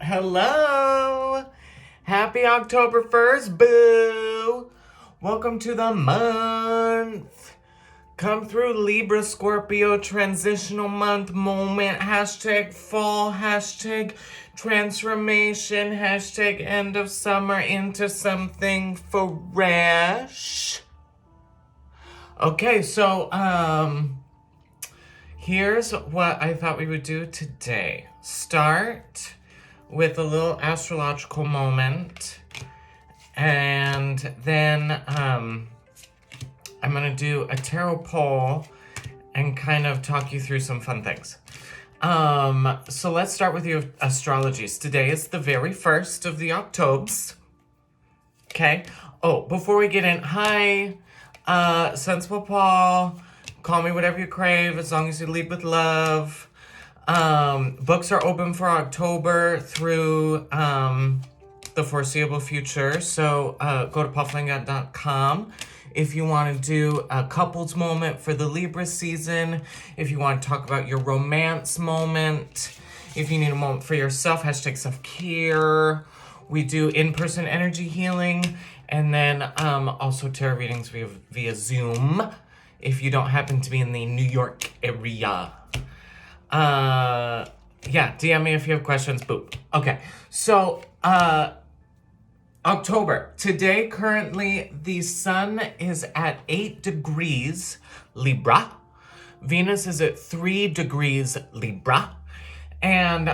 Hello! Happy October 1st, boo! Welcome to the month. Come through Libra, Scorpio, transitional month moment, hashtag fall, hashtag transformation, hashtag end of summer into something fresh. Okay, so, here's what I thought we would do today. Start with a little astrological moment, and then I'm gonna do a tarot poll and kind of talk you through some fun things. So let's start with your astrologies. Today is the very first of the Octobes. Okay. Oh, before we get in, hi, Sensible Paul. Call me whatever you crave, as long as you lead with love. Books are open for October through the foreseeable future. So go to pufflinga.com if you want to do a couples moment for the Libra season. If you want to talk about your romance moment. If you need a moment for yourself, hashtag self-care. We do in-person energy healing. And then also tarot readings via Zoom if you don't happen to be in the New York area. Yeah, DM me if you have questions. Boop. Okay, so October. Today, currently, the sun is at 8 degrees Libra. Venus is at 3 degrees Libra. And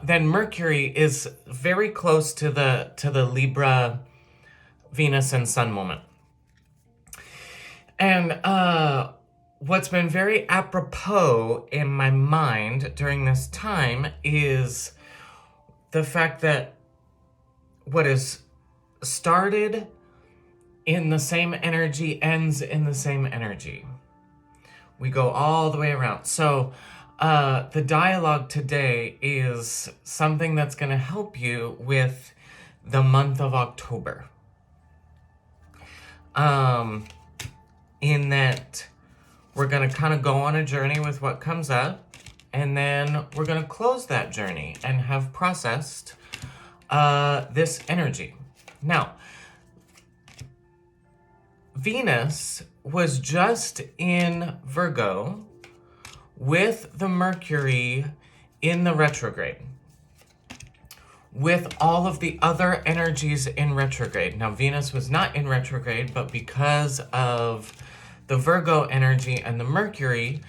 then Mercury is very close to the Libra Venus and Sun moment. And what's been very apropos in my mind during this time is the fact that what is started in the same energy ends in the same energy. We go all the way around. So the dialogue today is something that's going to help you with the month of October. In that we're going to kind of go on a journey with what comes up, and then we're going to close that journey and have processed this energy. Now, Venus was just in Virgo with the Mercury in the retrograde, with all of the other energies in retrograde. Now, Venus was not in retrograde, but because of the Virgo energy and the Mercury,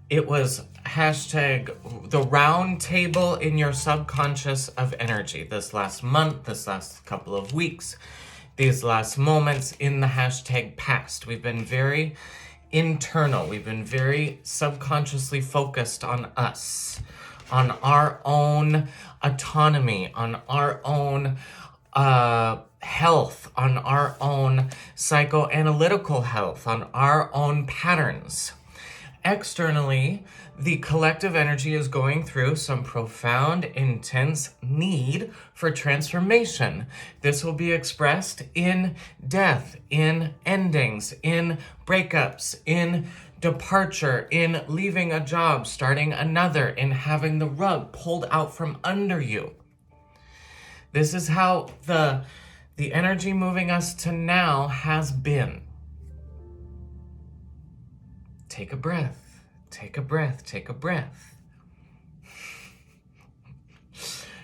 it was hashtag the round table in your subconscious of energy this last month, this last couple of weeks, these last moments in the hashtag past. We've been very internal. We've been very subconsciously focused on us, on our own autonomy, on our own health, on our own psychoanalytical health, on our own patterns. Externally, the collective energy is going through some profound, intense need for transformation. This will be expressed in death, in endings, in breakups, in departure, in leaving a job, starting another, in having the rug pulled out from under you. This is how the energy moving us to now has been. Take a breath, take a breath, take a breath.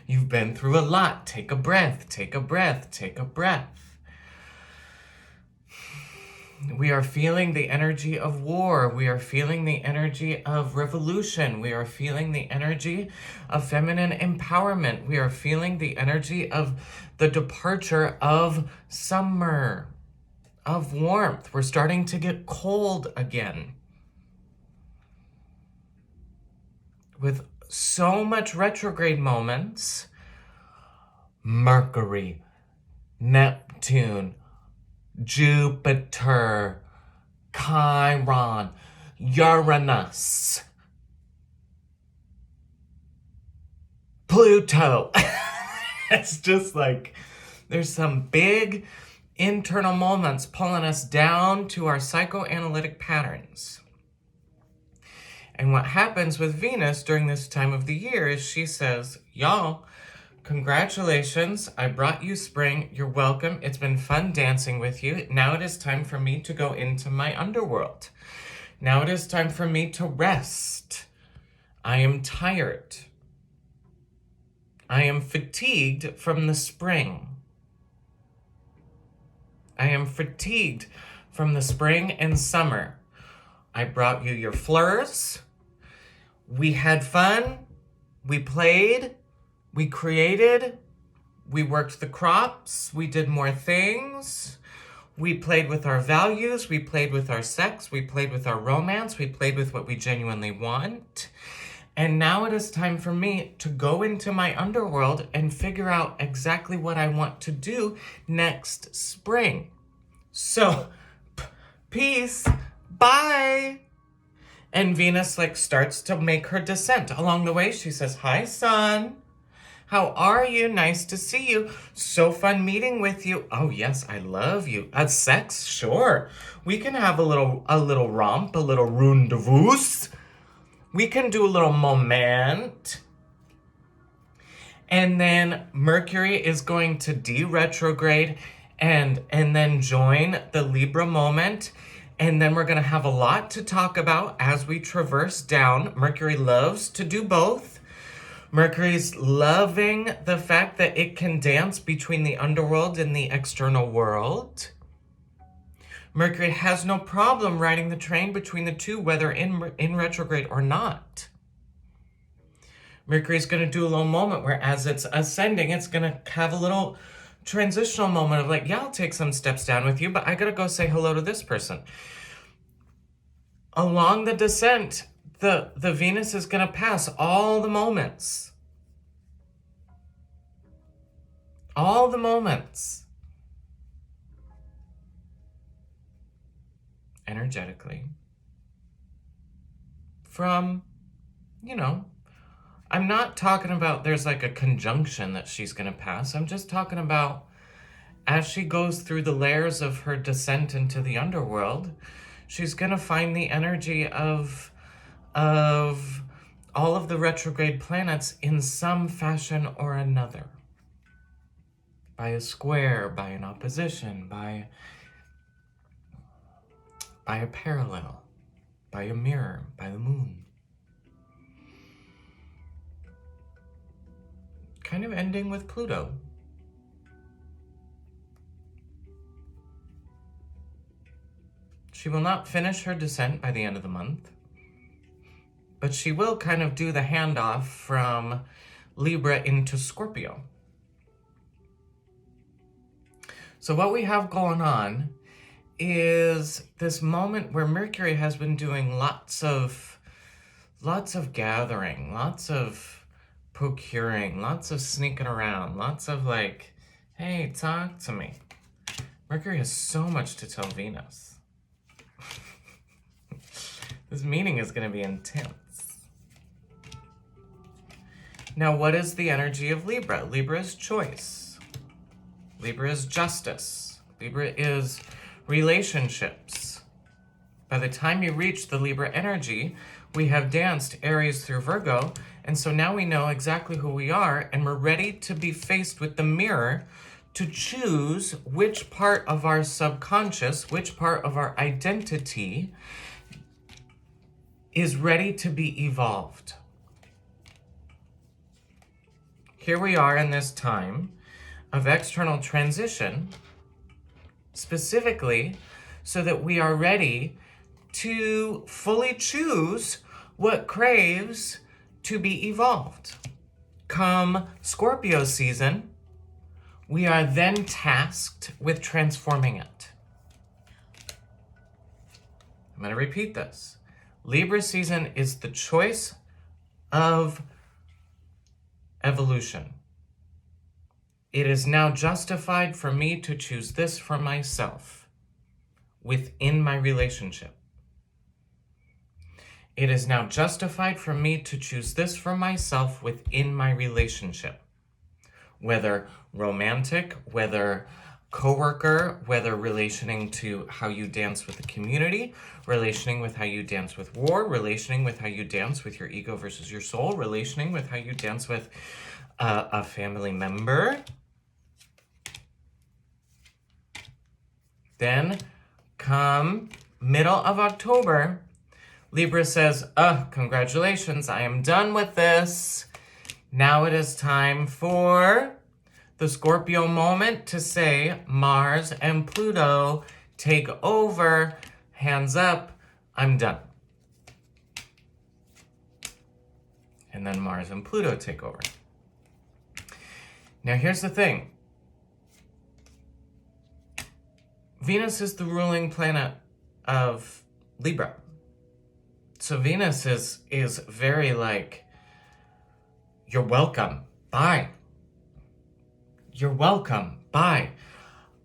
You've been through a lot. Take a breath, take a breath, take a breath. We are feeling the energy of war. We are feeling the energy of revolution. We are feeling the energy of feminine empowerment. We are feeling the energy of the departure of summer, of warmth. We're starting to get cold again. With so much retrograde moments, Mercury, Neptune, Jupiter, Chiron, Uranus, Pluto. It's just like there's some big internal moments pulling us down to our psychoanalytic patterns. And what happens with Venus during this time of the year is she says, y'all, Congratulations, I brought you spring. You're welcome. It's been fun dancing with you. Now it is time for me to go into my underworld. Now it is time for me to rest. I am tired. I am fatigued from the spring. I am fatigued from the spring and summer. I brought you your fleurs. We had fun. We played. We created. We worked the crops. We did more things. We played with our values. We played with our sex. We played with our romance. We played with what we genuinely want. And now it is time for me to go into my underworld and figure out exactly what I want to do next spring. So, peace. Bye. And Venus starts to make her descent. Along the way, she says, "Hi, son. How are you? Nice to see you. So fun meeting with you. Oh, yes, I love you. Sex? Sure. We can have a little romp, a little rendezvous. We can do a little moment." And then Mercury is going to de-retrograde and then join the Libra moment. And then we're going to have a lot to talk about as we traverse down. Mercury loves to do both. Mercury's loving the fact that it can dance between the underworld and the external world. Mercury has no problem riding the train between the two, whether in retrograde or not. Mercury's going to do a little moment where as it's ascending, it's going to have a little transitional moment of yeah, I'll take some steps down with you, but I got to go say hello to this person. Along the descent, the Venus is going to pass all the moments. All the moments. Energetically. From, I'm not talking about there's a conjunction that she's going to pass. I'm just talking about as she goes through the layers of her descent into the underworld, she's going to find the energy of all of the retrograde planets in some fashion or another. By a square, by an opposition, by a parallel, by a mirror, by the moon. Kind of ending with Pluto. She will not finish her descent by the end of the month, but she will kind of do the handoff from Libra into Scorpio. So what we have going on is this moment where Mercury has been doing lots of gathering, lots of procuring, lots of sneaking around, lots of hey, talk to me. Mercury has so much to tell Venus. This meeting is going to be intense. Now, what is the energy of Libra? Libra is choice. Libra is justice. Libra is relationships. By the time you reach the Libra energy, we have danced Aries through Virgo, and so now we know exactly who we are, and we're ready to be faced with the mirror to choose which part of our subconscious, which part of our identity is ready to be evolved. Here we are in this time of external transition, specifically so that we are ready to fully choose what craves to be evolved. Come Scorpio season, we are then tasked with transforming it. I'm going to repeat this. Libra season is the choice of evolution. It is now justified for me to choose this for myself within my relationship. It is now justified for me to choose this for myself within my relationship. Whether romantic, whether coworker, whether relationing to how you dance with the community, relationing with how you dance with war, relationing with how you dance with your ego versus your soul, relationing with how you dance with a family member. Then come middle of October, Libra says, congratulations, I am done with this. Now it is time for the Scorpio moment to say Mars and Pluto take over. Hands up, I'm done. And then Mars and Pluto take over. Now here's the thing. Venus is the ruling planet of Libra. So Venus is very like, you're welcome, bye. You're welcome, bye.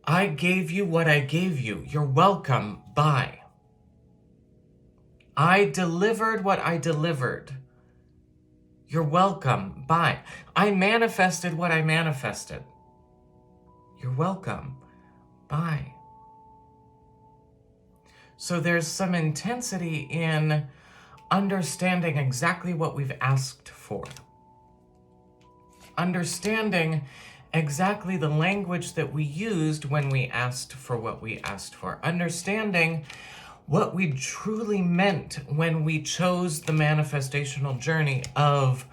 I gave you what I gave you. You're welcome, bye. I delivered what I delivered. You're welcome, bye. I manifested what I manifested. You're welcome, bye. So there's some intensity in understanding exactly what we've asked for. Understanding exactly the language that we used when we asked for what we asked for. Understanding what we truly meant when we chose the manifestational journey of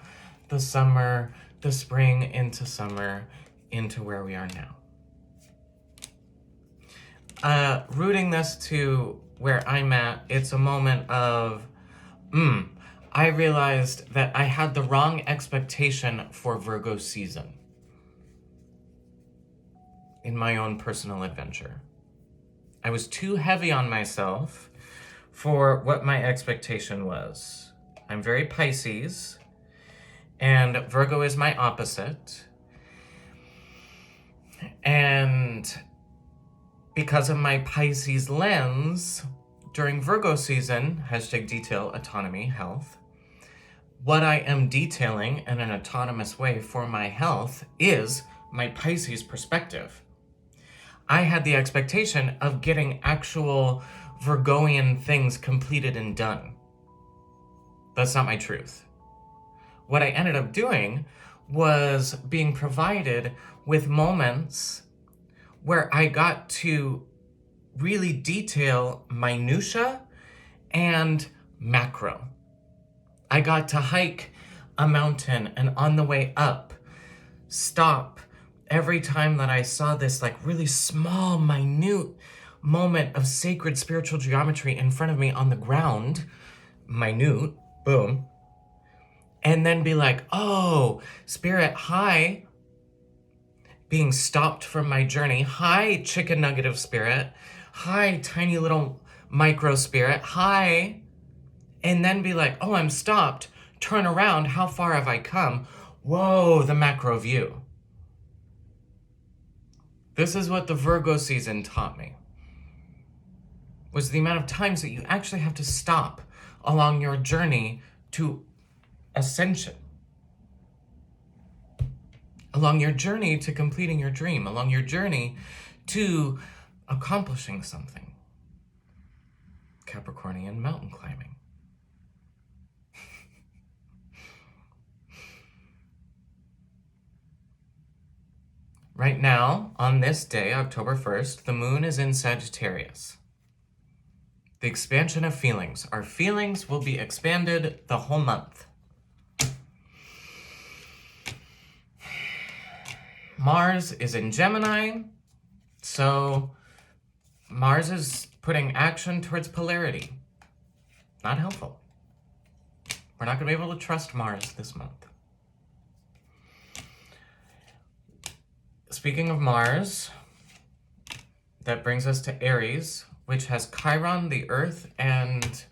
the summer, the spring into summer, into where we are now. Rooting this to where I'm at, it's a moment of, I realized that I had the wrong expectation for Virgo season in my own personal adventure. I was too heavy on myself for what my expectation was. I'm very Pisces, and Virgo is my opposite. And because of my Pisces lens, during Virgo season, #detail autonomy health, what I am detailing in an autonomous way for my health is my Pisces perspective. I had the expectation of getting actual Virgoian things completed and done. That's not my truth. What I ended up doing was being provided with moments where I got to really detail minutia and macro. I got to hike a mountain and on the way up, stop every time that I saw this like really small, minute moment of sacred spiritual geometry in front of me on the ground, minute, boom, and then be like, oh, spirit, hi, being stopped from my journey. Hi, chicken nugget of spirit. Hi, tiny little micro spirit. Hi. And then be like, oh, I'm stopped. Turn around. How far have I come? Whoa, the macro view. This is what the Virgo season taught me. Was the amount of times that you actually have to stop along your journey to ascension. Along your journey to completing your dream, along your journey to accomplishing something. Capricornian mountain climbing. Right now, on this day, October 1st, the moon is in Sagittarius. The expansion of feelings. Our feelings will be expanded the whole month. Mars is in Gemini, so Mars is putting action towards polarity. Not helpful. We're not going to be able to trust Mars this month. Speaking of Mars, that brings us to Aries, which has Chiron, the Earth, and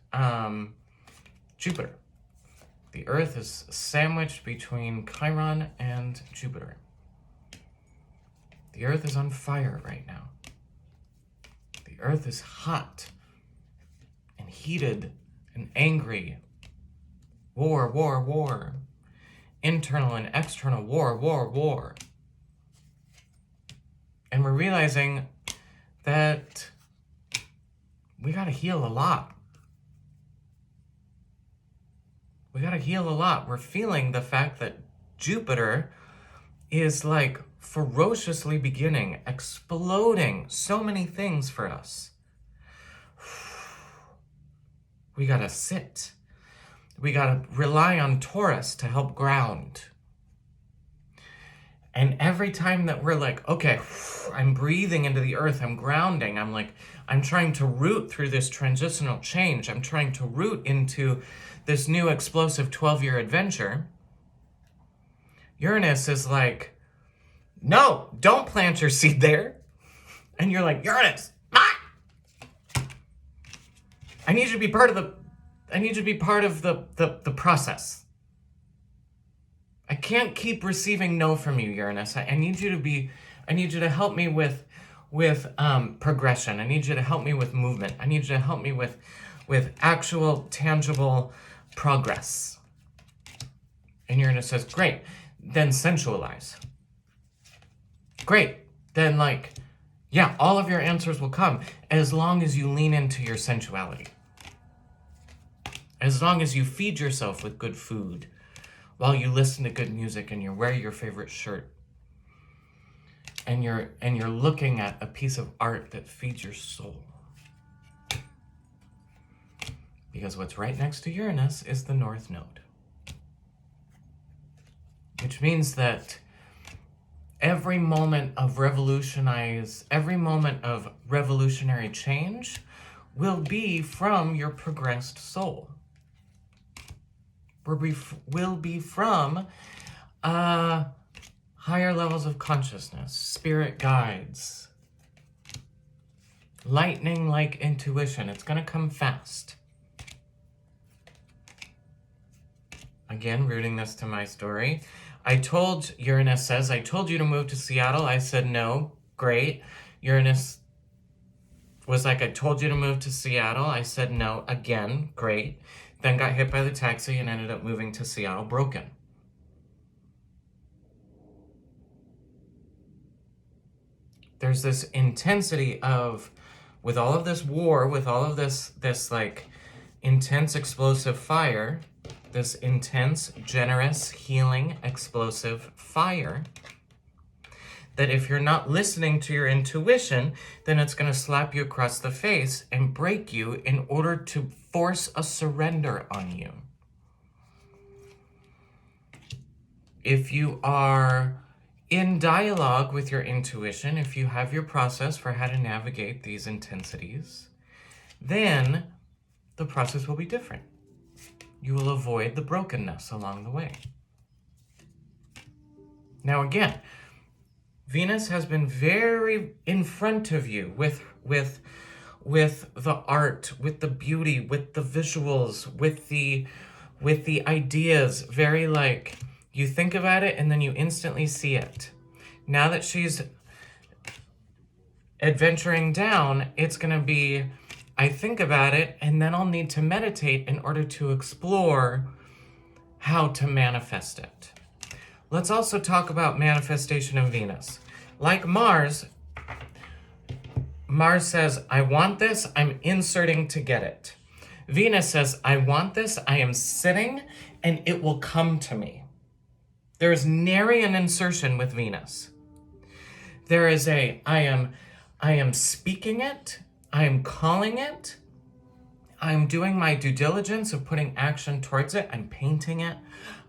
Jupiter. The Earth is sandwiched between Chiron and Jupiter. The Earth is on fire right now. The Earth is hot and heated and angry. War, war, war. Internal and external war, war, war. And we're realizing that we gotta heal a lot. We gotta heal a lot. We're feeling the fact that Jupiter is like ferociously beginning, exploding so many things for us. We gotta sit. We gotta rely on Taurus to help ground. And every time that we're like, okay, I'm breathing into the earth, I'm grounding, I'm trying to root through this transitional change, I'm trying to root into this new explosive 12-year adventure, Uranus is like, no, don't plant your seed there. And you're like, Uranus, I need you to be part of the process. I can't keep receiving no from you, Uranus. I need you to help me with progression. I need you to help me with movement. I need you to help me with actual, tangible progress. And Uranus says, great, then sensualize. Great, then yeah, all of your answers will come as long as you lean into your sensuality. As long as you feed yourself with good food, while you listen to good music and you wear your favorite shirt, and you're looking at a piece of art that feeds your soul. Because what's right next to Uranus is the North Node. Which means that every moment of revolutionary change will be from your progressed soul. Will be from higher levels of consciousness, spirit guides, lightning-like intuition. It's going to come fast. Again, rooting this to my story. Uranus says, I told you to move to Seattle. I said no. Great. Uranus was like, I told you to move to Seattle. I said no. Again. Great. Then got hit by the taxi and ended up moving to Seattle broken. There's this intensity with all of this war, with all of this intense explosive fire, this intense, generous, healing, explosive fire, that if you're not listening to your intuition, then it's going to slap you across the face and break you in order to force a surrender on you. If you are in dialogue with your intuition, if you have your process for how to navigate these intensities, then the process will be different. You will avoid the brokenness along the way. Now again, Venus has been very in front of you with the art, with the beauty, with the visuals, with the ideas, very you think about it and then you instantly see it. Now that she's adventuring down, it's going to be, I think about it and then I'll need to meditate in order to explore how to manifest it. Let's also talk about manifestation of Venus. Like Mars says, I want this, I'm inserting to get it. Venus says, I want this, I am sitting, and it will come to me. There is nary an insertion with Venus. There is I am speaking it, I am calling it, I'm doing my due diligence of putting action towards it, I'm painting it,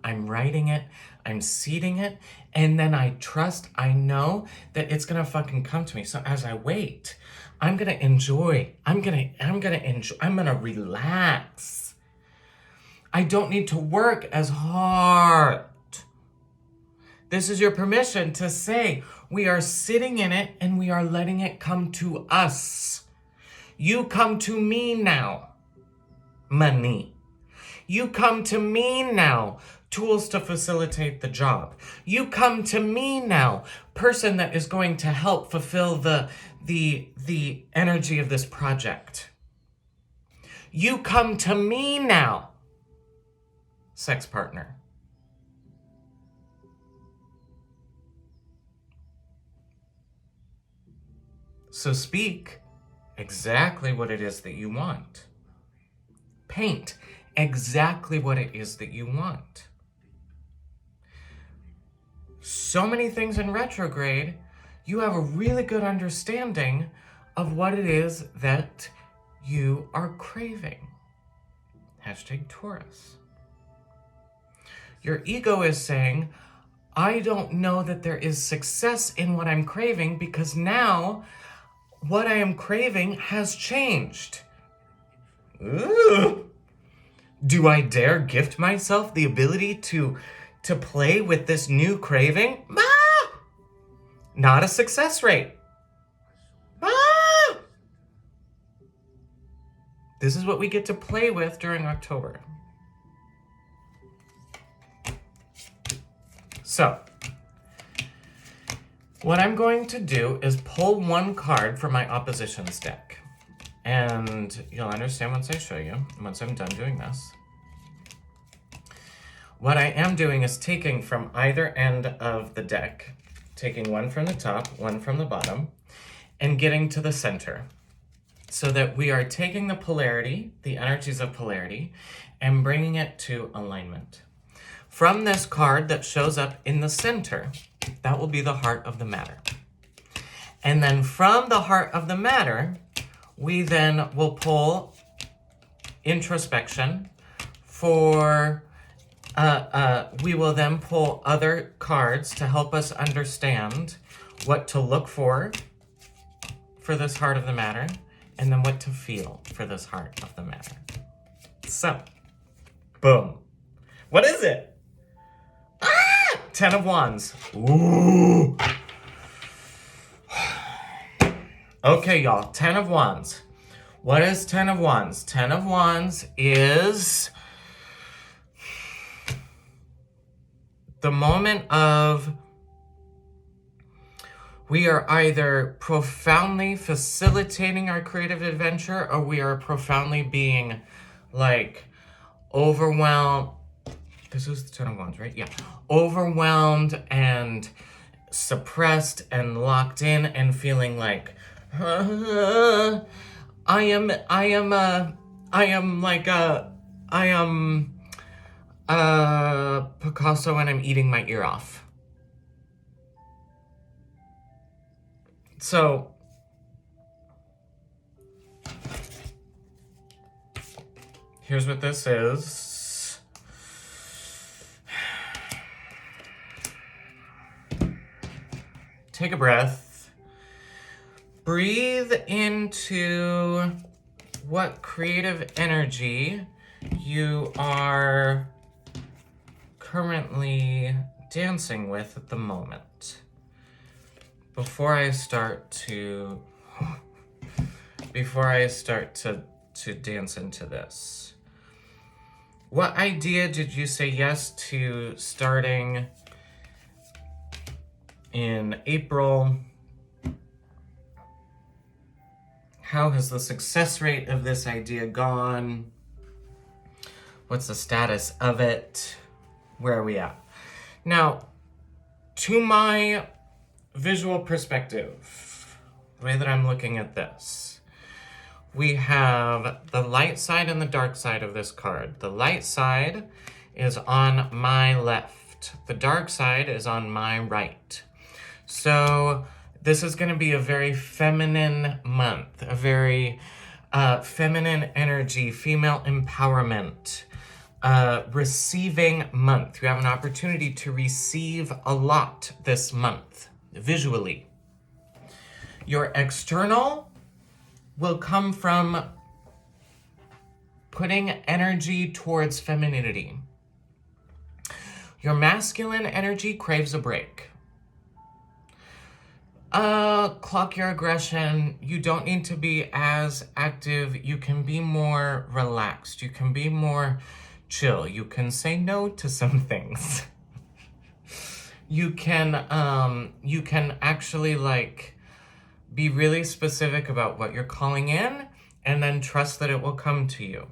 I'm writing it, I'm seeding it, and then I trust, I know that it's gonna fucking come to me. So as I wait, I'm gonna enjoy, I'm gonna relax. I don't need to work as hard. This is your permission to say, we are sitting in it and we are letting it come to us. You come to me now, money. You come to me now, tools to facilitate the job. You come to me now, person that is going to help fulfill the energy of this project. You come to me now, sex partner. So speak exactly what it is that you want. Paint exactly what it is that you want. so many things in retrograde, you have a really good understanding of what it is that you are craving. Hashtag Taurus. Your ego is saying, I don't know that there is success in what I'm craving because now what I am craving has changed. Ooh. Do I dare gift myself the ability to play with this new craving? Ah! Not a success rate. Ah! This is what we get to play with during October. So, what I'm going to do is pull one card from my oppositions deck. And you'll understand once I show you, once I'm done doing this. What I am doing is taking from either end of the deck, taking one from the top, one from the bottom, and getting to the center. So that we are taking the polarity, the energies of polarity, and bringing it to alignment. From this card that shows up in the center, that will be the heart of the matter. And then from the heart of the matter, we then will pull introspection for, we will then pull other cards to help us understand what to look for this heart of the matter, and then what to feel for this heart of the matter. So, boom. What is it? Ah! 10 of Wands. Ooh. Okay, y'all, 10 of Wands. What is 10 of Wands? 10 of Wands is the moment of we are either profoundly facilitating our creative adventure or we are profoundly being like overwhelmed. This is the 10 of Wands, right? Yeah. Overwhelmed and suppressed and locked in and feeling like, I am Picasso and I'm eating my ear off. So, here's what this is. Take a breath. Breathe into what creative energy you are currently dancing with at the moment. Before I start to dance into this, what idea did you say yes to starting in April? How has the success rate of this idea gone? What's the status of it? Where are we at? Now, to my visual perspective, the way that I'm looking at this, we have the light side and the dark side of this card. The light side is on my left. The dark side is on my right. So this is going to be a very feminine month, a very feminine energy, female empowerment, receiving month. You have an opportunity to receive a lot this month, visually. Your external will come from putting energy towards femininity. Your masculine energy craves a break. Clock your aggression. You don't need to be as active. You can be more relaxed. You can be more chill. You can say no to some things. You can actually like be really specific about what you're calling in and then trust that it will come to you.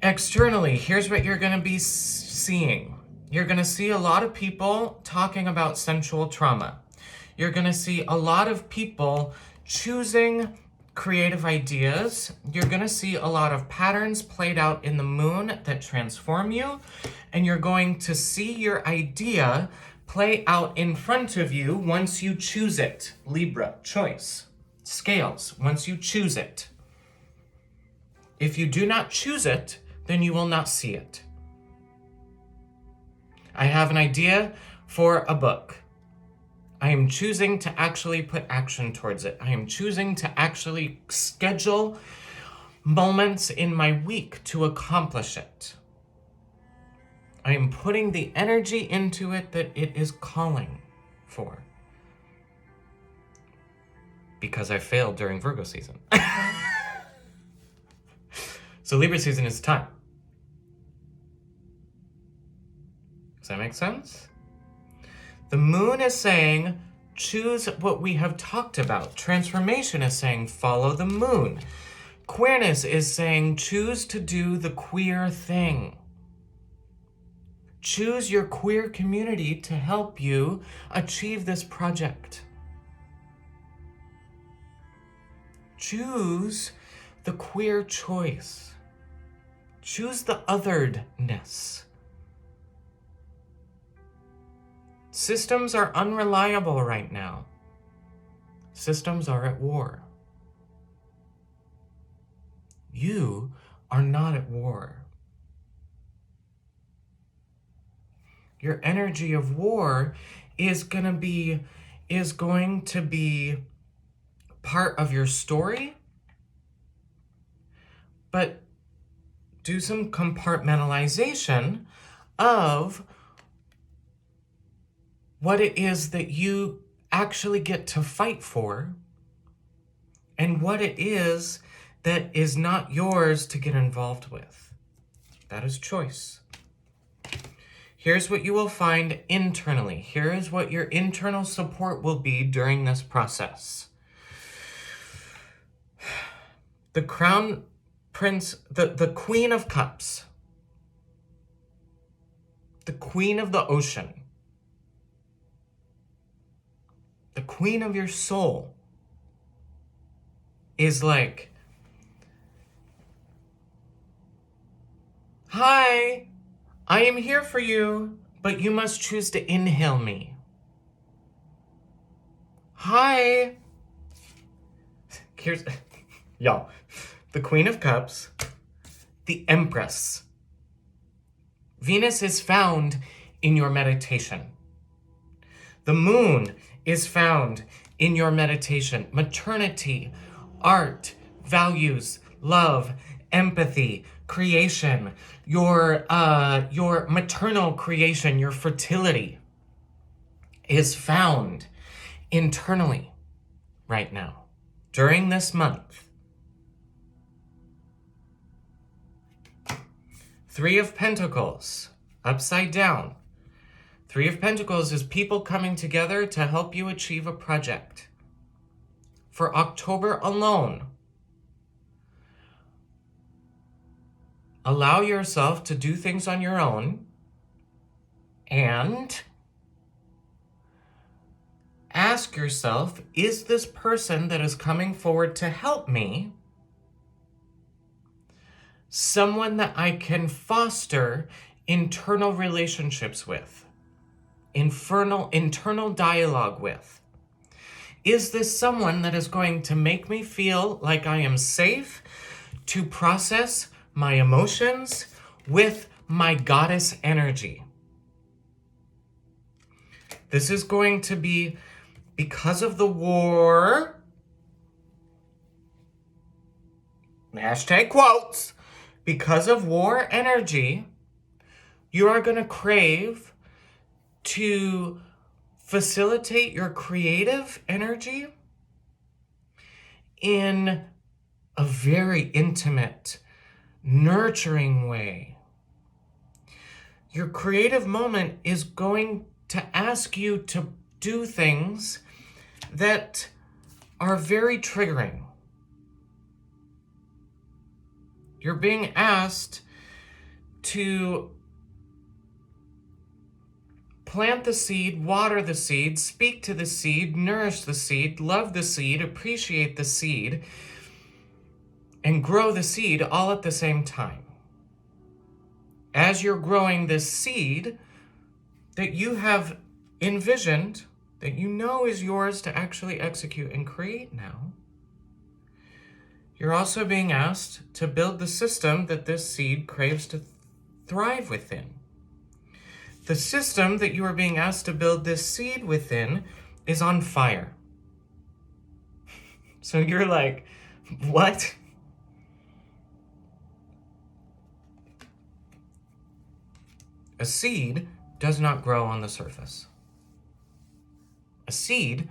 Externally, here's what you're going to be seeing. You're going to see a lot of people talking about sensual trauma. You're going to see a lot of people choosing creative ideas. You're going to see a lot of patterns played out in the moon that transform you. And you're going to see your idea play out in front of you once you choose it. Libra, choice. Scales, once you choose it. If you do not choose it, then you will not see it. I have an idea for a book. I am choosing to actually put action towards it. I am choosing to actually schedule moments in my week to accomplish it. I am putting the energy into it that it is calling for. Because I failed during Virgo season. So Libra season is time. Does that make sense? The moon is saying, choose what we have talked about. Transformation is saying, follow the moon. Queerness is saying, choose to do the queer thing. Choose your queer community to help you achieve this project. Choose the queer choice. Choose the otheredness. Systems are unreliable right now. Systems are at war. You are not at war. Your energy of war is going to be part of your story, but do some compartmentalization of what it is that you actually get to fight for and what it is that is not yours to get involved with. That is choice. Here's what you will find internally. Here is what your internal support will be during this process. The Crown Prince, the Queen of Cups, the Queen of the Ocean, the Queen of your soul is like, hi, I am here for you, but you must choose to inhale me. Hi. Here's, y'all, the Queen of Cups, the Empress. Venus is found in your meditation. The moon is found in your meditation. Maternity, art, values, love, empathy, creation, your maternal creation, your fertility is found internally right now during this month. Three of Pentacles, upside down. Three of Pentacles is people coming together to help you achieve a project. For October alone, allow yourself to do things on your own and ask yourself, is this person that is coming forward to help me someone that I can foster internal relationships with, internal dialogue with? Is this someone that is going to make me feel like I am safe to process my emotions with my goddess energy? This is going to be, because of the war, hashtag quotes, because of war energy, you are going to crave to facilitate your creative energy in a very intimate, nurturing way. Your creative moment is going to ask you to do things that are very triggering. You're being asked to plant the seed, water the seed, speak to the seed, nourish the seed, love the seed, appreciate the seed, and grow the seed all at the same time. As you're growing this seed that you have envisioned that you know is yours to actually execute and create now, you're also being asked to build the system that this seed craves to thrive within. The system that you are being asked to build this seed within is on fire. So you're like, what? A seed does not grow on the surface. A seed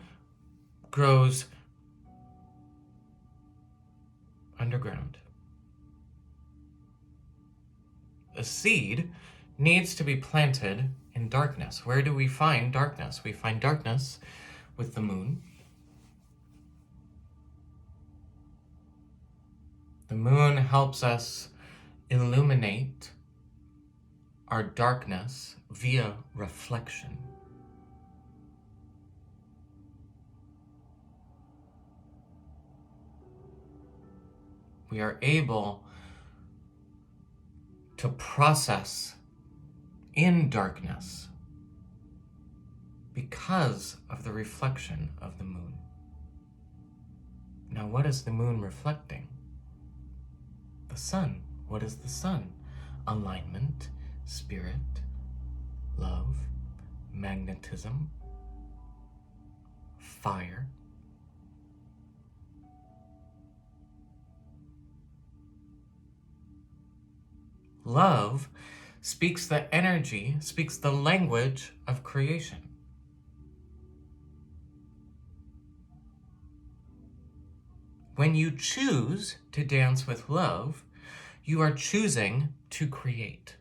grows underground. A seed needs to be planted in darkness. Where do we find darkness? We find darkness with the moon. The moon helps us illuminate our darkness via reflection. We are able to process in darkness because of the reflection of the moon. Now, what is the moon reflecting? The sun. What is the sun? Alignment, spirit, love, magnetism, fire. Love speaks the energy, speaks the language of creation. When you choose to dance with love, you are choosing to create.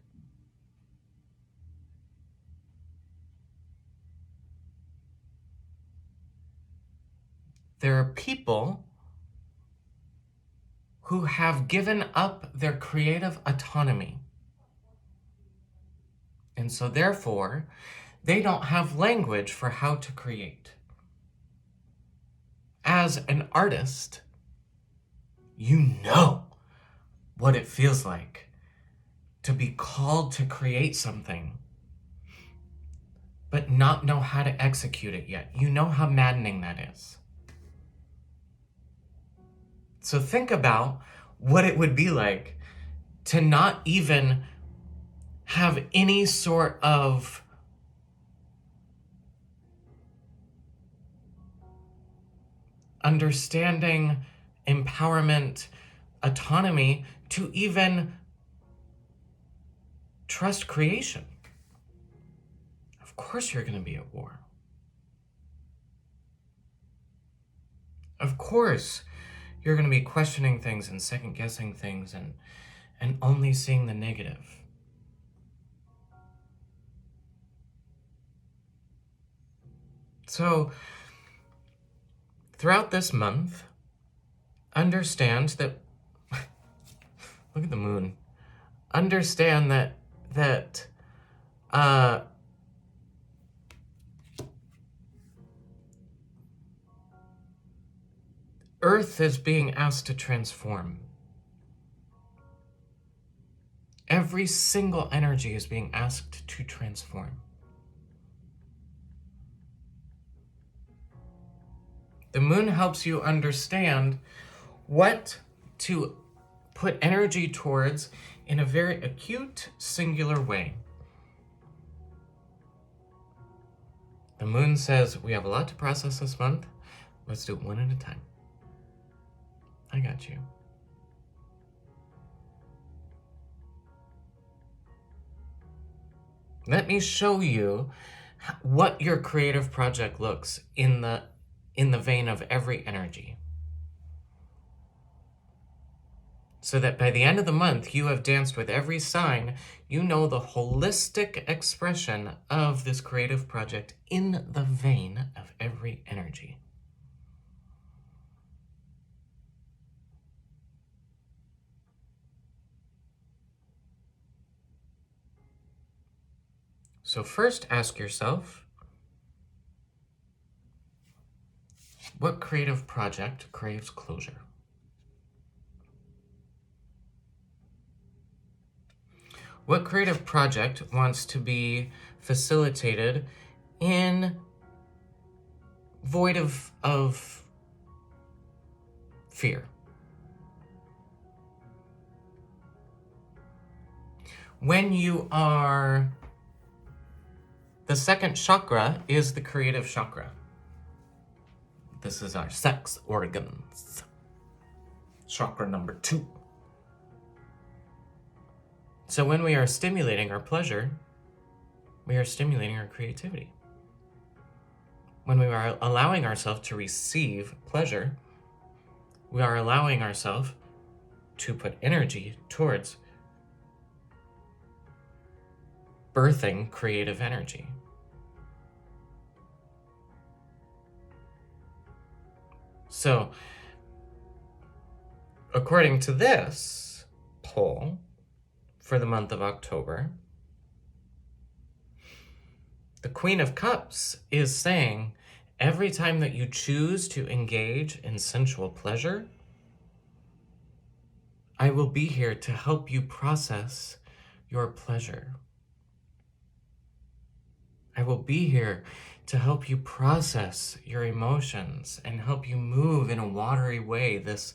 There are people who have given up their creative autonomy. And so therefore, they don't have language for how to create. As an artist, you know what it feels like to be called to create something, but not know how to execute it yet. You know how maddening that is. So think about what it would be like to not even have any sort of understanding, empowerment, autonomy to even trust creation. Of course you're going to be at war. Of course you're going to be questioning things and second guessing things and only seeing the negative. So throughout this month, understand that look at the moon. Understand that Earth is being asked to transform. Every single energy is being asked to transform. The moon helps you understand what to put energy towards in a very acute, singular way. The moon says, we have a lot to process this month. Let's do it one at a time. I got you. Let me show you what your creative project looks in the vein of every energy. So that by the end of the month, you have danced with every sign, you know the holistic expression of this creative project in the vein of every energy. So first ask yourself, what creative project craves closure? What creative project wants to be facilitated in void of fear. When you are, the second chakra is the creative chakra. This is our sex organs. Chakra number 2. So when we are stimulating our pleasure, we are stimulating our creativity. When we are allowing ourselves to receive pleasure, we are allowing ourselves to put energy towards birthing creative energy. So, according to this poll for the month of October, the Queen of Cups is saying every time that you choose to engage in sensual pleasure, I will be here to help you process your pleasure. I will be here to help you process your emotions and help you move in a watery way, this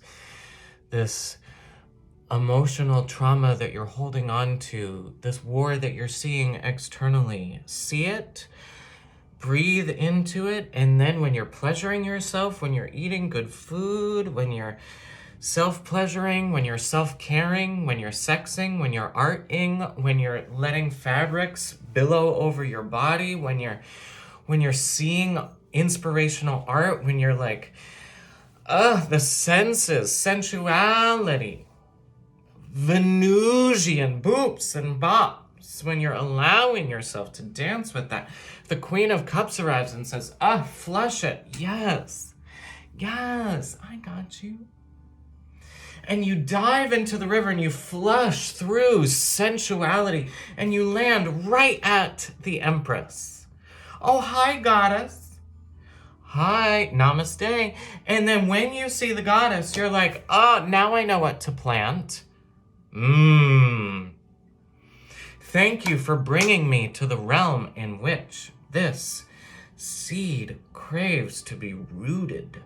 emotional trauma that you're holding on to, this war that you're seeing externally. See it, breathe into it, and then when you're pleasuring yourself, when you're eating good food, when you're self-pleasuring, when you're self-caring, when you're sexing, when you're arting, when you're letting fabrics billow over your body, when you're seeing inspirational art, when you're like, the senses, sensuality, Venusian boops and bops, when you're allowing yourself to dance with that, the Queen of Cups arrives and says, flush it. Yes, I got you. And you dive into the river and you flush through sensuality and you land right at the Empress. Oh, hi, goddess. Hi, namaste. And then when you see the goddess, you're like, now I know what to plant. Thank you for bringing me to the realm in which this seed craves to be rooted.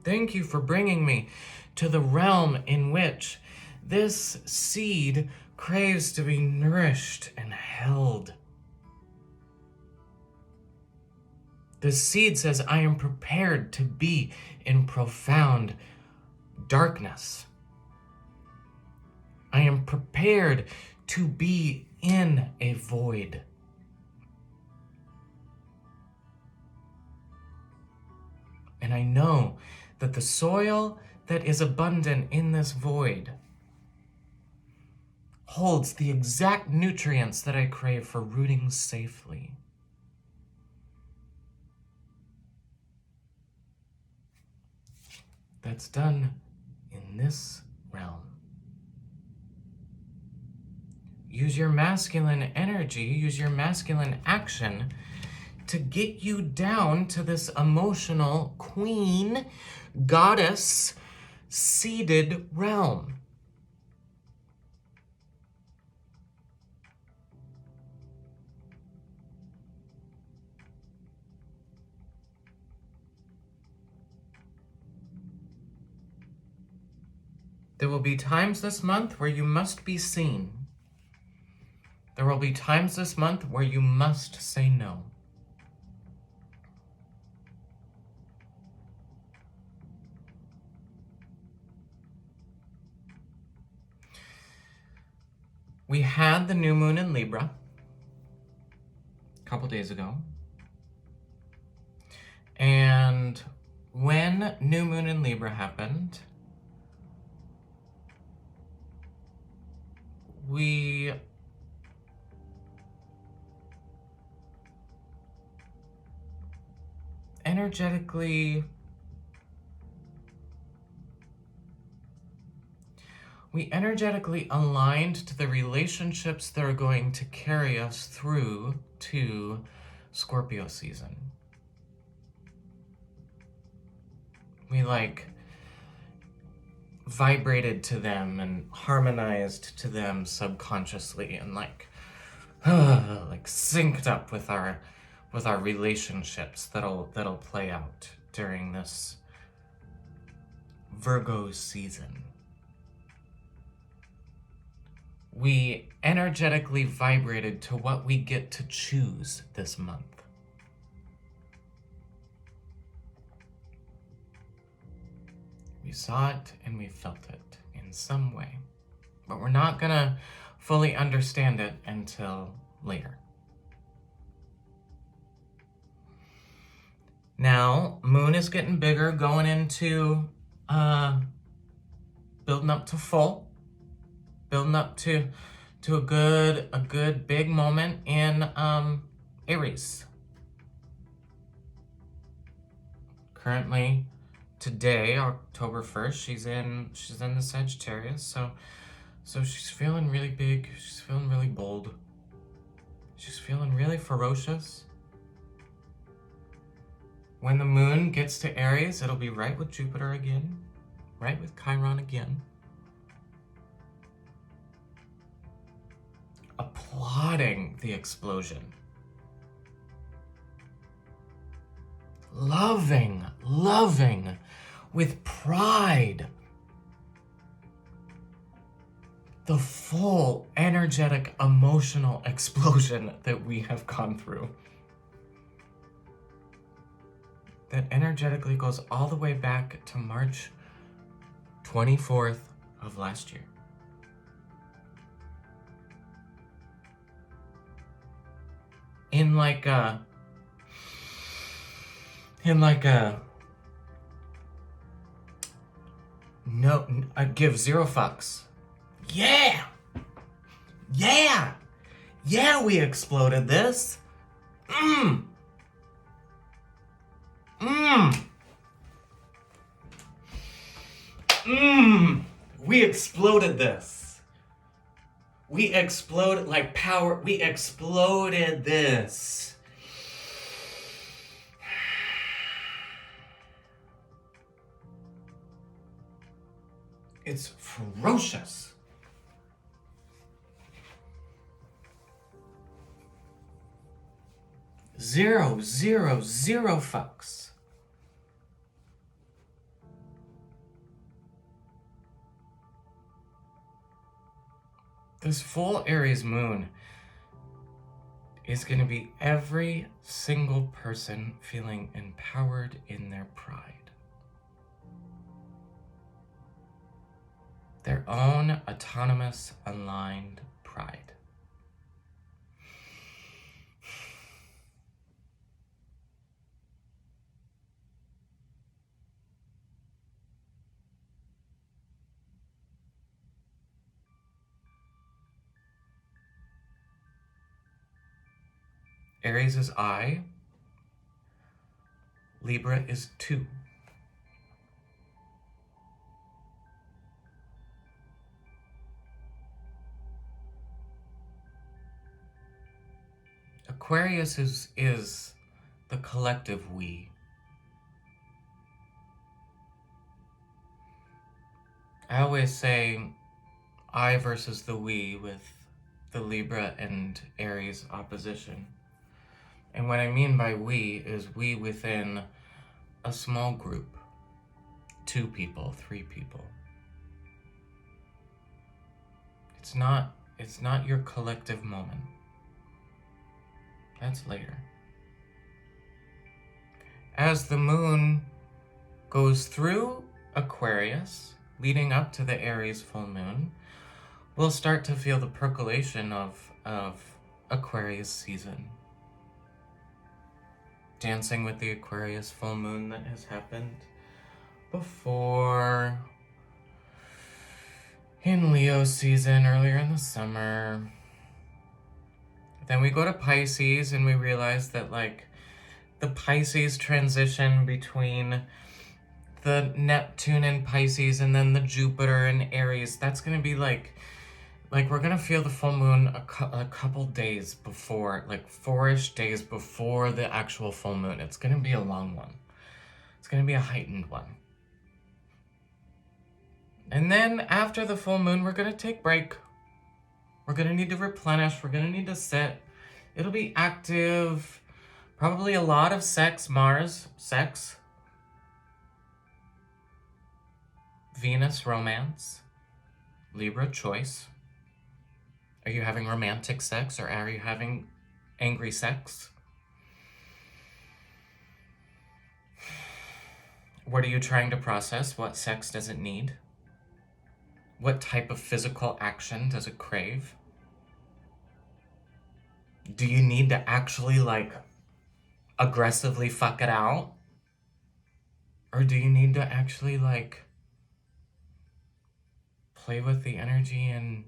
Thank you for bringing me to the realm in which this seed craves to be nourished and held. The seed says, I am prepared to be in profound darkness. I am prepared to be in a void. And I know that the soil that is abundant in this void holds the exact nutrients that I crave for rooting safely. That's done in this realm. Use your masculine energy, use your masculine action to get you down to this emotional queen, goddess, seated realm. There will be times this month where you must be seen. There will be times this month where you must say no. We had the new moon in Libra a couple days ago. And when new moon in Libra happened, we energetically aligned to the relationships that are going to carry us through to Scorpio season. We vibrated to them and harmonized to them subconsciously and like synced up with our relationships that'll play out during this Virgo season. We energetically vibrated to what we get to choose this month. We saw it and we felt it in some way, but we're not gonna fully understand it until later. Now, moon is getting bigger, going into building up to full, building up to a good big moment in Aries. Currently, today, October 1st, she's in the Sagittarius, so she's feeling really big, she's feeling really bold, she's feeling really ferocious. When the moon gets to Aries, it'll be right with Jupiter again, right with Chiron again. Applauding the explosion. Loving with pride the full energetic emotional explosion that we have gone through. That energetically goes all the way back to March 24th of last year. In like a no, I give zero fucks. Yeah, we exploded this. We exploded this. We exploded like power. We exploded this. It's ferocious. Zero fucks. This full Aries moon is going to be every single person feeling empowered in their pride. Their own autonomous, aligned pride. Aries is I. Libra is 2. Aquarius is the collective we. I always say I versus the we with the Libra and Aries opposition. And what I mean by we is we within a small group. 2 people, 3 people. It's not your collective moment. That's later. As the moon goes through Aquarius, leading up to the Aries full moon, we'll start to feel the percolation of Aquarius season. Dancing with the Aquarius full moon that has happened before in Leo season earlier in the summer. Then we go to Pisces and we realize that like the Pisces transition between the Neptune and Pisces and then the Jupiter and Aries, that's going to be like we're going to feel the full moon a couple days before, like 4-ish days before the actual full moon. It's going to be a long one. It's going to be a heightened one. And then after the full moon, we're going to take break. We're going to need to replenish. We're going to need to sit. It'll be active. Probably a lot of sex, Mars, sex. Venus, romance. Libra, choice. Are you having romantic sex or are you having angry sex? What are you trying to process? What sex does it need? What type of physical action does it crave? Do you need to actually, like, aggressively fuck it out? Or do you need to actually, like, play with the energy in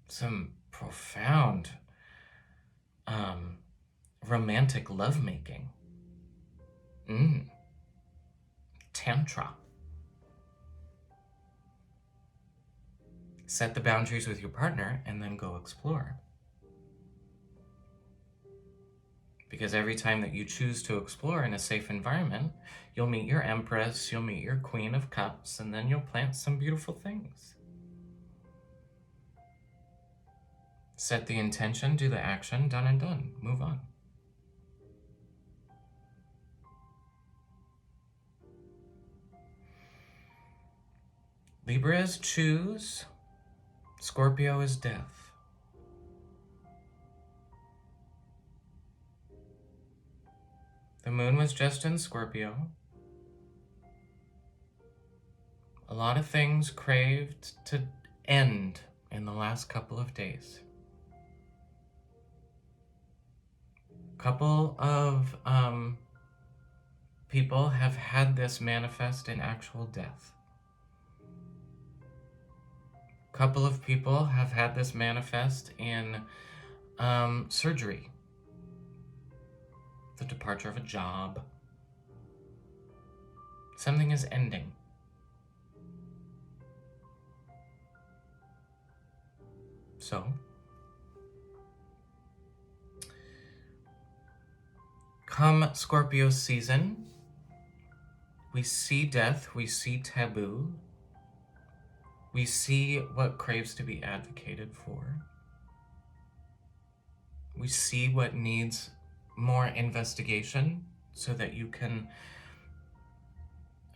some profound, romantic lovemaking? Tantra. Set the boundaries with your partner and then go explore. Because every time that you choose to explore in a safe environment, you'll meet your Empress, you'll meet your Queen of Cups, and then you'll plant some beautiful things. Set the intention, do the action, done and done. Move on. Libra is choose. Scorpio is death. The moon was just in Scorpio. A lot of things craved to end in the last couple of days. Couple of people have had this manifest in actual death. Couple of people have had this manifest in surgery, the departure of a job. Something is ending. So, come Scorpio season, we see death, we see taboo, we see what craves to be advocated for. We see what needs more investigation so that you can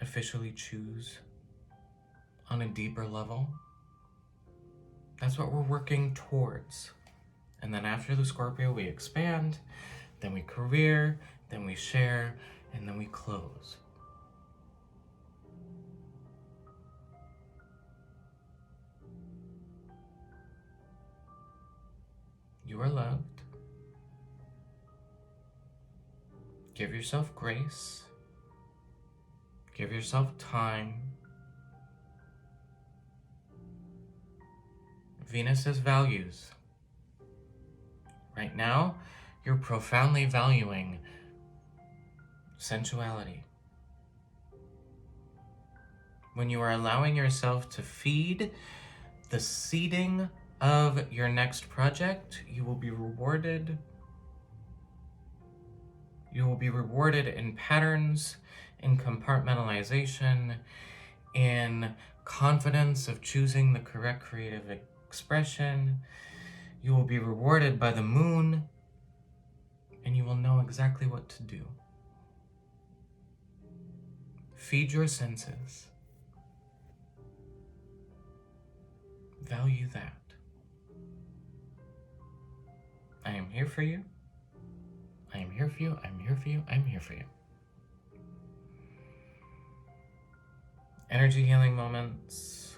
officially choose on a deeper level. That's what we're working towards. And then after the Scorpio, we expand, then we career, then we share, and then we close. You are loved. Give yourself grace. Give yourself time. Venus is values. Right now, you're profoundly valuing sensuality. When you are allowing yourself to feed the seeding of your next project, you will be rewarded. You will be rewarded in patterns, in compartmentalization, in confidence of choosing the correct creative expression. You will be rewarded by the moon, and you will know exactly what to do. Feed your senses. Value that. I am here for you. I am here for you. I'm here for you. I'm here for you. Energy healing moments.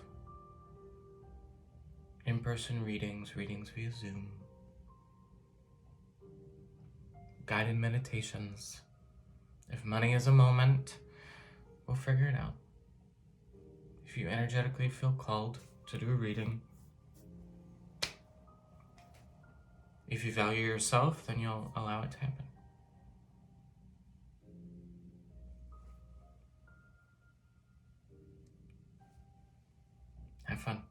In-person readings, readings via Zoom. Guided meditations. If money is a moment, we'll figure it out. If you energetically feel called to do a reading, if you value yourself, then you'll allow it to happen. Have fun.